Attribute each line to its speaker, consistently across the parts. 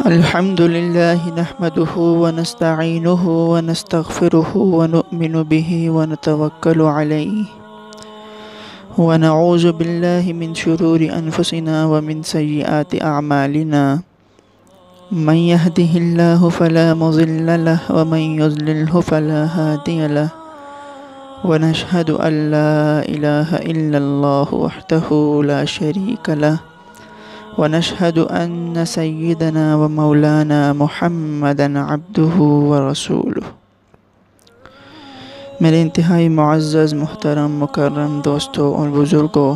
Speaker 1: الحمد لله نحمده ونستعينه ونستغفره ونؤمن به ونتوكل عليه ونعوذ بالله من شرور أنفسنا ومن سيئات أعمالنا من يهده الله فلا مضل له ومن يضلله فلا هادي له ونشهد أن لا إله إلا الله وحده لا شريك له ونشهد أن سيدنا ومولانا محمدا عبده ورسوله۔ میرے انتہائی معزز محترم مکرم دوستوں اور بزرگوں،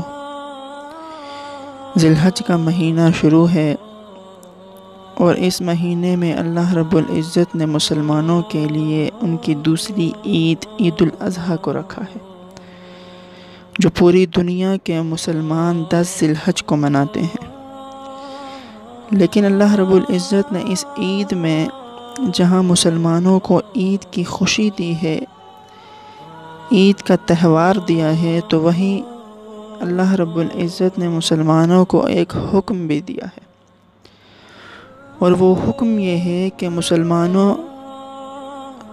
Speaker 1: ذی الحج کا مہینہ شروع ہے اور اس مہینے میں اللہ رب العزت نے مسلمانوں کے لیے ان کی دوسری عید عید الاضحیٰ کو رکھا ہے، جو پوری دنیا کے مسلمان 10 ذی الحج کو مناتے ہیں۔ لیکن اللہ رب العزت نے اس عید میں جہاں مسلمانوں کو عید کی خوشی دی ہے، عید کا تہوار دیا ہے، تو وہیں اللہ رب العزت نے مسلمانوں کو ایک حکم بھی دیا ہے، اور وہ حکم یہ ہے کہ مسلمانوں،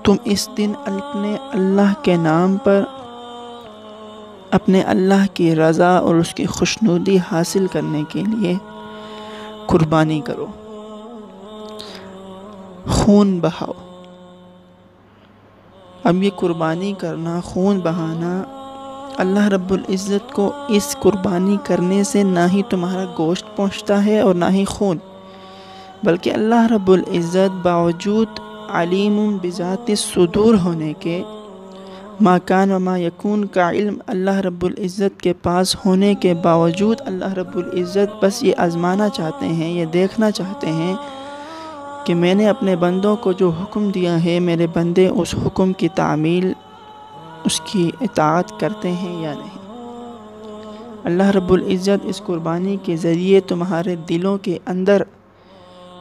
Speaker 1: تم اس دن اپنے اللہ کے نام پر اپنے اللہ کی رضا اور اس کی خوشنودی حاصل کرنے کے لیے قربانی کرو، خون بہاؤ۔ اب یہ قربانی کرنا، خون بہانا، اللہ رب العزت کو اس قربانی کرنے سے نہ ہی تمہارا گوشت پہنچتا ہے اور نہ ہی خون، بلکہ اللہ رب العزت باوجود علیم بذات الصدور ہونے کے، ما کان و ما یکون کا علم اللہ رب العزت کے پاس ہونے کے باوجود اللہ رب العزت بس یہ آزمانا چاہتے ہیں، یہ دیکھنا چاہتے ہیں کہ میں نے اپنے بندوں کو جو حکم دیا ہے، میرے بندے اس حکم کی تعمیل، اس کی اطاعت کرتے ہیں یا نہیں۔ اللہ رب العزت اس قربانی کے ذریعے تمہارے دلوں کے اندر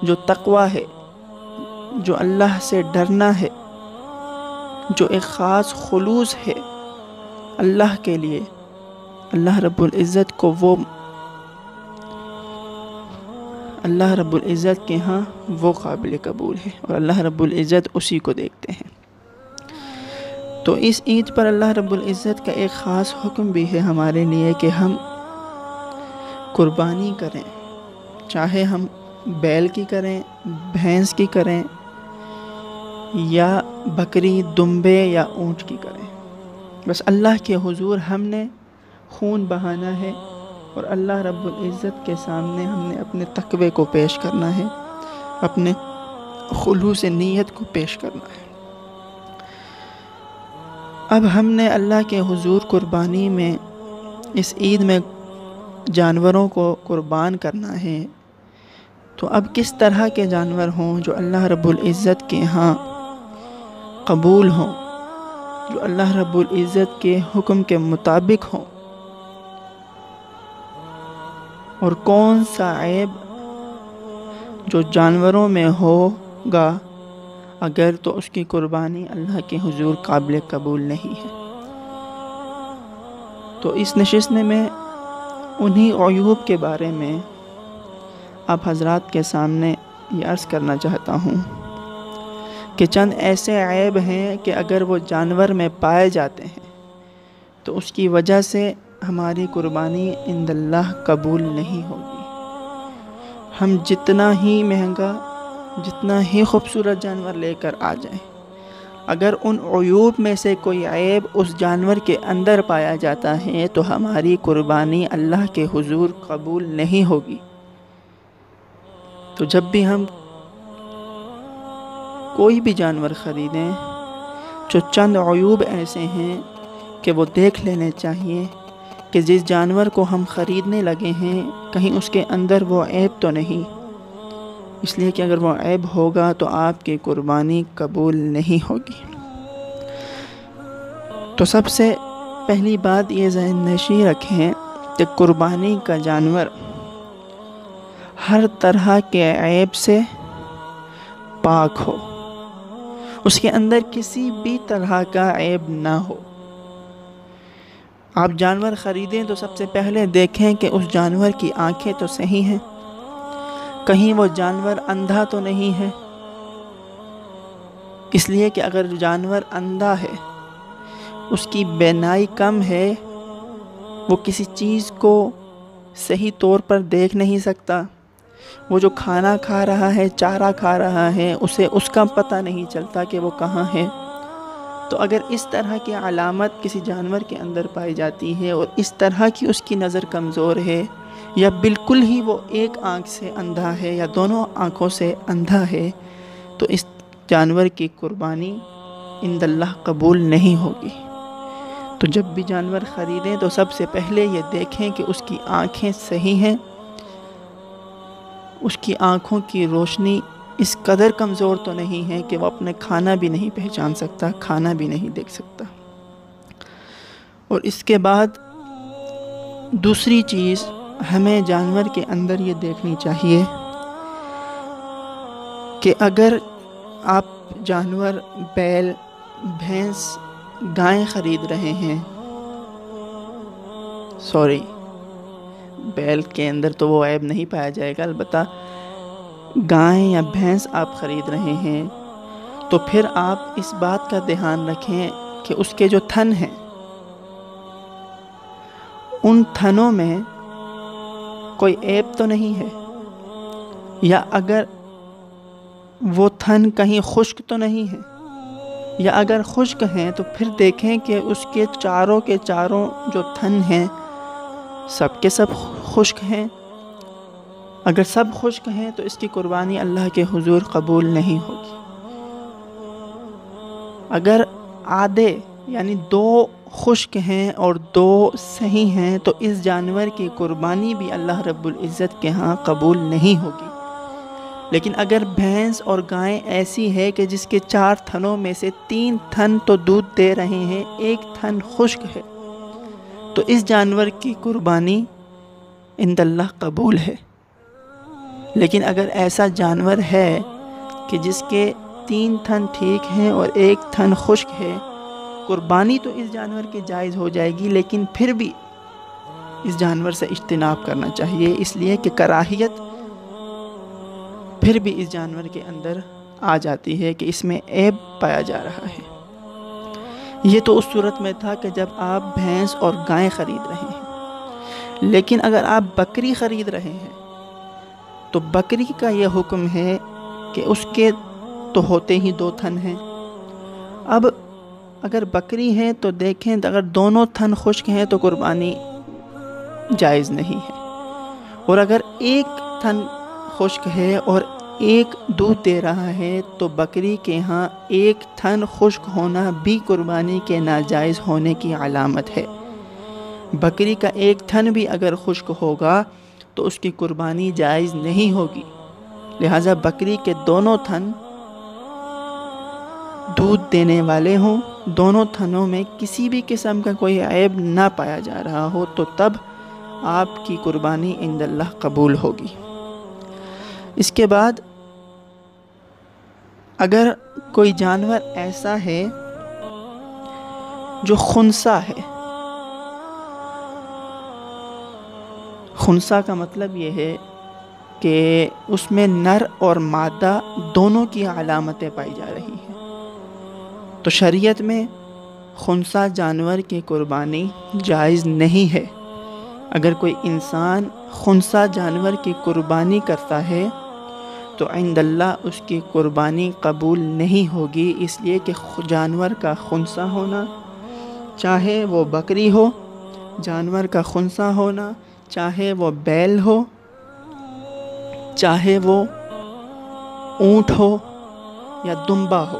Speaker 1: جو تقوی ہے، جو اللہ سے ڈرنا ہے، جو ایک خاص خلوص ہے اللہ کے لیے، اللہ رب العزت کو وہ اللہ رب العزت کے ہاں وہ قابل قبول ہے، اور اللہ رب العزت اسی کو دیکھتے ہیں۔ تو اس عید پر اللہ رب العزت کا ایک خاص حکم بھی ہے ہمارے لیے کہ ہم قربانی کریں، چاہے ہم بیل کی کریں، بھینس کی کریں، یا بکری، دمبے یا اونٹ کی کریں، بس اللہ کے حضور ہم نے خون بہانا ہے، اور اللہ رب العزت کے سامنے ہم نے اپنے تقوی کو پیش کرنا ہے، اپنے خلوص نیت کو پیش کرنا ہے۔ اب ہم نے اللہ کے حضور قربانی میں، اس عید میں جانوروں کو قربان کرنا ہے، تو اب کس طرح کے جانور ہوں جو اللہ رب العزت کے ہاں قبول ہوں، جو اللہ رب العزت کے حکم کے مطابق ہوں، اور کون سا عیب جو جانوروں میں ہوگا اگر، تو اس کی قربانی اللہ کے حضور قابل قبول نہیں ہے۔ تو اس نشست میں انہی عیوب کے بارے میں آپ حضرات کے سامنے یہ عرض کرنا چاہتا ہوں کہ چند ایسے عیب ہیں کہ اگر وہ جانور میں پائے جاتے ہیں تو اس کی وجہ سے ہماری قربانی عند اللہ قبول نہیں ہوگی۔ ہم جتنا ہی مہنگا، جتنا ہی خوبصورت جانور لے کر آ جائیں، اگر ان عیوب میں سے کوئی عیب اس جانور کے اندر پایا جاتا ہے تو ہماری قربانی اللہ کے حضور قبول نہیں ہوگی۔ تو جب بھی ہم کوئی بھی جانور خریدیں، جو چند عیوب ایسے ہیں کہ وہ دیکھ لینے چاہیے کہ جس جانور کو ہم خریدنے لگے ہیں کہیں اس کے اندر وہ عیب تو نہیں، اس لیے کہ اگر وہ عیب ہوگا تو آپ کی قربانی قبول نہیں ہوگی۔ تو سب سے پہلی بات یہ ذہن نشین رکھیں کہ قربانی کا جانور ہر طرح کے عیب سے پاک ہو، اس کے اندر کسی بھی طرح کا عیب نہ ہو۔ آپ جانور خریدیں تو سب سے پہلے دیکھیں کہ اس جانور کی آنکھیں تو صحیح ہیں، کہیں وہ جانور اندھا تو نہیں ہے، اس لیے کہ اگر جانور اندھا ہے، اس کی بینائی کم ہے، وہ کسی چیز کو صحیح طور پر دیکھ نہیں سکتا، وہ جو کھانا کھا رہا ہے، چارہ کھا رہا ہے، اسے اس کا پتہ نہیں چلتا کہ وہ کہاں ہے۔ تو اگر اس طرح کی علامت کسی جانور کے اندر پائی جاتی ہے اور اس طرح کی اس کی نظر کمزور ہے، یا بالکل ہی وہ ایک آنکھ سے اندھا ہے یا دونوں آنکھوں سے اندھا ہے، تو اس جانور کی قربانی عند اللہ قبول نہیں ہوگی۔ تو جب بھی جانور خریدیں تو سب سے پہلے یہ دیکھیں کہ اس کی آنکھیں صحیح ہیں، اس کی آنکھوں کی روشنی اس قدر کمزور تو نہیں ہے کہ وہ اپنے کھانا بھی نہیں پہچان سکتا، کھانا بھی نہیں دیکھ سکتا۔ اور اس کے بعد دوسری چیز ہمیں جانور کے اندر یہ دیکھنی چاہیے کہ اگر آپ جانور بیل، بھینس، گائیں خرید رہے ہیں، بیل کے اندر تو وہ عیب نہیں پایا جائے گا، البتہ گائیں یا بھینس آپ خرید رہے ہیں تو پھر آپ اس بات کا دھیان رکھیں کہ اس کے جو تھن ہیں، ان تھنوں میں کوئی عیب تو نہیں ہے، یا اگر وہ تھن کہیں خشک تو نہیں ہے، یا اگر خشک ہیں تو پھر دیکھیں کہ اس کے چاروں جو تھن ہیں سب کے سب خشک ہیں۔ اگر سب خشک ہیں تو اس کی قربانی اللہ کے حضور قبول نہیں ہوگی۔ اگر آدھے یعنی 2 خشک ہیں اور 2 صحیح ہیں تو اس جانور کی قربانی بھی اللہ رب العزت کے ہاں قبول نہیں ہوگی۔ لیکن اگر بھینس اور گائیں ایسی ہے کہ جس کے 4 تھنوں میں سے 3 تھن تو دودھ دے رہے ہیں، 1 تھن خشک ہے، تو اس جانور کی قربانی عند اللہ قبول ہے۔ لیکن اگر ایسا جانور ہے کہ جس کے 3 تھن ٹھیک ہیں اور 1 تھن خشک ہے، قربانی تو اس جانور کی جائز ہو جائے گی، لیکن پھر بھی اس جانور سے اجتناب کرنا چاہیے، اس لیے کہ کراہیت پھر بھی اس جانور کے اندر آ جاتی ہے کہ اس میں عیب پایا جا رہا ہے۔ یہ تو اس صورت میں تھا کہ جب آپ بھینس اور گائیں خرید رہے ہیں، لیکن اگر آپ بکری خرید رہے ہیں تو بکری کا یہ حکم ہے کہ اس کے تو ہوتے ہی 2 تھن ہیں۔ اب اگر بکری ہے تو دیکھیں اگر دونوں تھن خشک ہیں تو قربانی جائز نہیں ہے، اور اگر 1 تھن خشک ہے اور 1 دودھ دے رہا ہے تو بکری کے ہاں 1 تھن خشک ہونا بھی قربانی کے ناجائز ہونے کی علامت ہے۔ بکری کا 1 تھن بھی اگر خشک ہوگا تو اس کی قربانی جائز نہیں ہوگی، لہٰذا بکری کے دونوں تھن دودھ دینے والے ہوں، دونوں تھنوں میں کسی بھی قسم کا کوئی عیب نہ پایا جا رہا ہو، تو تب آپ کی قربانی عند اللہ قبول ہوگی۔ اس کے بعد اگر کوئی جانور ایسا ہے جو خنثی ہے، خنثی کا مطلب یہ ہے کہ اس میں نر اور مادہ دونوں کی علامتیں پائی جا رہی ہیں، تو شریعت میں خنثی جانور کی قربانی جائز نہیں ہے۔ اگر کوئی انسان خنثی جانور کی قربانی کرتا ہے تو عند اللہ اس کی قربانی قبول نہیں ہوگی، اس لیے کہ جانور کا خنثی ہونا، چاہے وہ بکری ہو، جانور کا خنثی ہونا چاہے وہ بیل ہو، چاہے وہ اونٹ ہو یا دمبا ہو،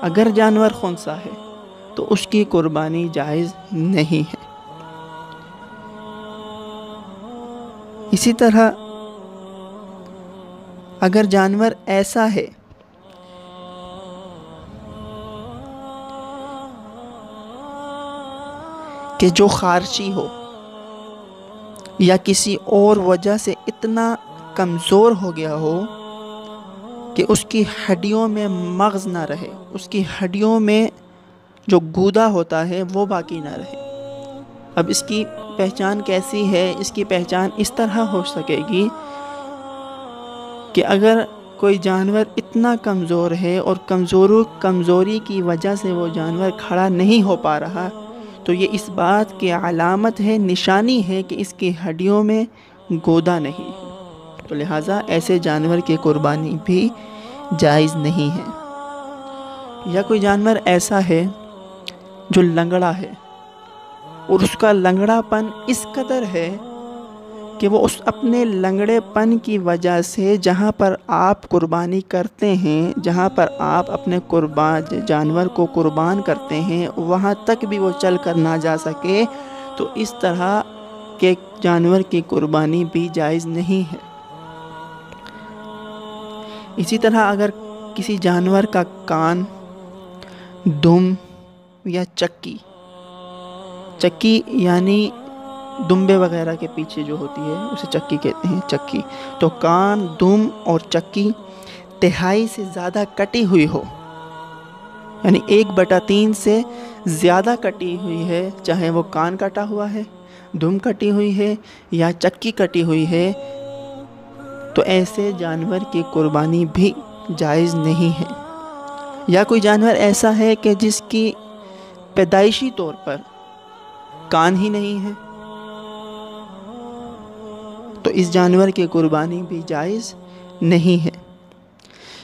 Speaker 1: اگر جانور خنثی ہے تو اس کی قربانی جائز نہیں ہے۔ اسی طرح اگر جانور ایسا ہے کہ جو خارشی ہو یا کسی اور وجہ سے اتنا کمزور ہو گیا ہو کہ اس کی ہڈیوں میں مغز نہ رہے، اس کی ہڈیوں میں جو گودا ہوتا ہے وہ باقی نہ رہے، اب اس کی پہچان کیسی ہے؟ اس کی پہچان اس طرح ہو سکے گی کہ اگر کوئی جانور اتنا کمزور ہے اور کمزوری کی وجہ سے وہ جانور کھڑا نہیں ہو پا رہا، تو یہ اس بات کی علامت ہے، نشانی ہے کہ اس کی ہڈیوں میں گودا نہیں ہے، تو لہٰذا ایسے جانور کی قربانی بھی جائز نہیں ہے۔ یا کوئی جانور ایسا ہے جو لنگڑا ہے اور اس کا لنگڑا پن اس قدر ہے کہ وہ اس اپنے لنگڑے پن کی وجہ سے جہاں پر آپ قربانی کرتے ہیں، جہاں پر آپ اپنے جانور کو قربان کرتے ہیں، وہاں تک بھی وہ چل کر نہ جا سکے، تو اس طرح کے جانور کی قربانی بھی جائز نہیں ہے۔ اسی طرح اگر کسی جانور کا کان، دم یا چکی یعنی دمبے وغیرہ کے پیچھے جو ہوتی ہے اسے چکی کہتے ہیں، چکی، تو کان، دم اور چکی تہائی سے زیادہ کٹی ہوئی ہو، یعنی 1/3 سے زیادہ کٹی ہوئی ہے، چاہے وہ کان کٹا ہوا ہے، دم کٹی ہوئی ہے یا چکی کٹی ہوئی ہے، تو ایسے جانور کی قربانی بھی جائز نہیں ہے۔ یا کوئی جانور ایسا ہے کہ جس کی پیدائشی طور پر کان ہی نہیں ہے، تو اس جانور کی قربانی بھی جائز نہیں ہے۔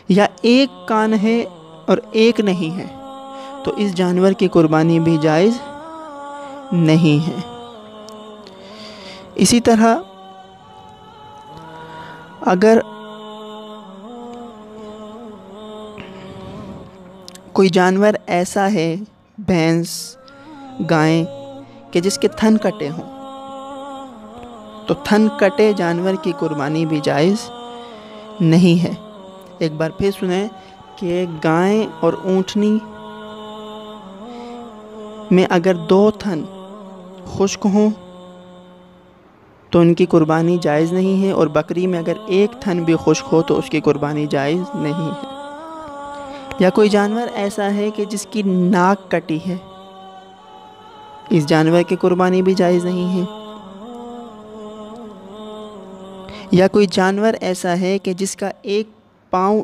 Speaker 1: یا ایک کان ہے اور ایک نہیں ہے، تو اس جانور کی قربانی بھی جائز نہیں ہے۔ اسی طرح اگر کوئی جانور ایسا ہے، بھینس، گائیں، کہ جس کے تھن کٹے ہوں، تو تھن کٹے جانور کی قربانی بھی جائز نہیں ہے۔ ایک بار پھر سنیں کہ گائیں اور اونٹنی میں اگر 2 تھن خشک ہوں تو ان کی قربانی جائز نہیں ہے، اور بکری میں اگر 1 تھن بھی خشک ہو تو اس کی قربانی جائز نہیں ہے۔ یا کوئی جانور ایسا ہے کہ جس کی ناک کٹی ہے، اس جانور کی قربانی بھی جائز نہیں ہے۔ یا کوئی جانور ایسا ہے کہ جس کا 1 پاؤں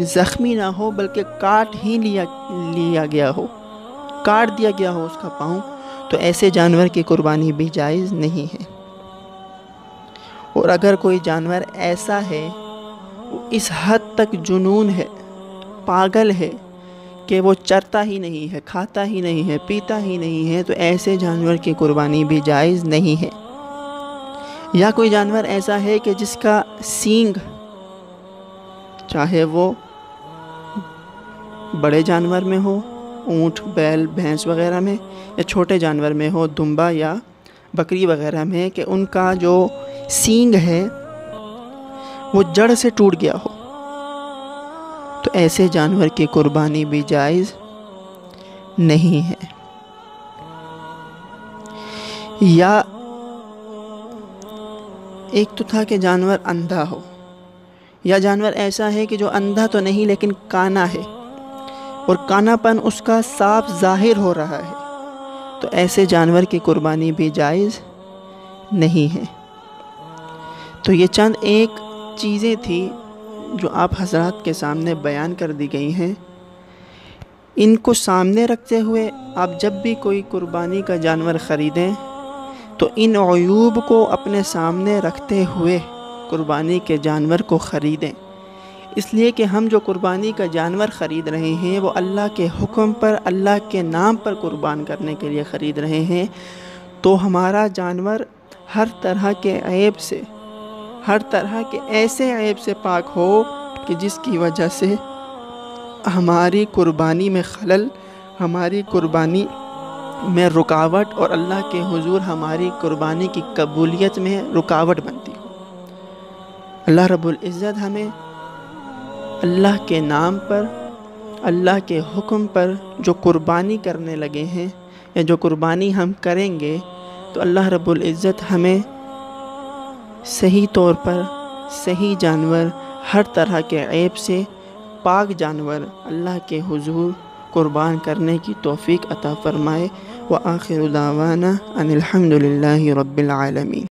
Speaker 1: زخمی نہ ہو بلکہ کاٹ ہی لیا گیا ہو، کاٹ دیا گیا ہو اس کا پاؤں، تو ایسے جانور کی قربانی بھی جائز نہیں ہے۔ اور اگر کوئی جانور ایسا ہے، اس حد تک جنون ہے، پاگل ہے کہ وہ چرتا ہی نہیں ہے، کھاتا ہی نہیں ہے، پیتا ہی نہیں ہے، تو ایسے جانور کی قربانی بھی جائز نہیں ہے۔ یا کوئی جانور ایسا ہے کہ جس کا سینگ، چاہے وہ بڑے جانور میں ہو، اونٹ، بیل، بھینس وغیرہ میں، یا چھوٹے جانور میں ہو، دمبا یا بکری وغیرہ میں، کہ ان کا جو سینگ ہے وہ جڑ سے ٹوٹ گیا ہو، تو ایسے جانور کی قربانی بھی جائز نہیں ہے۔ یا ایک تو تھا کہ جانور اندھا ہو، یا جانور ایسا ہے کہ جو اندھا تو نہیں لیکن کانا ہے، اور کانا پن اس کا صاف ظاہر ہو رہا ہے، تو ایسے جانور کی قربانی بھی جائز نہیں ہے۔ تو یہ چند ایک چیزیں تھیں جو آپ حضرات کے سامنے بیان کر دی گئی ہیں۔ ان کو سامنے رکھتے ہوئے آپ جب بھی کوئی قربانی کا جانور خریدیں تو ان عیوب کو اپنے سامنے رکھتے ہوئے قربانی کے جانور کو خریدیں، اس لیے کہ ہم جو قربانی کا جانور خرید رہے ہیں وہ اللہ کے حکم پر، اللہ کے نام پر قربان کرنے کے لیے خرید رہے ہیں، تو ہمارا جانور ہر طرح کے عیب سے، ہر طرح کے ایسے عیب سے پاک ہو کہ جس کی وجہ سے ہماری قربانی میں خلل، ہماری قربانی میں رکاوٹ، اور اللہ کے حضور ہماری قربانی کی قبولیت میں رکاوٹ بنتی ہو۔ اللہ رب العزت ہمیں اللہ کے نام پر، اللہ کے حکم پر جو قربانی کرنے لگے ہیں، یا جو قربانی ہم کریں گے، تو اللہ رب العزت ہمیں صحیح طور پر صحیح جانور، ہر طرح کے عیب سے پاک جانور اللہ کے حضور قربان کرنے کی توفیق عطا فرمائے۔ وآخر دعوانا ان الحمد للہ رب العالمین۔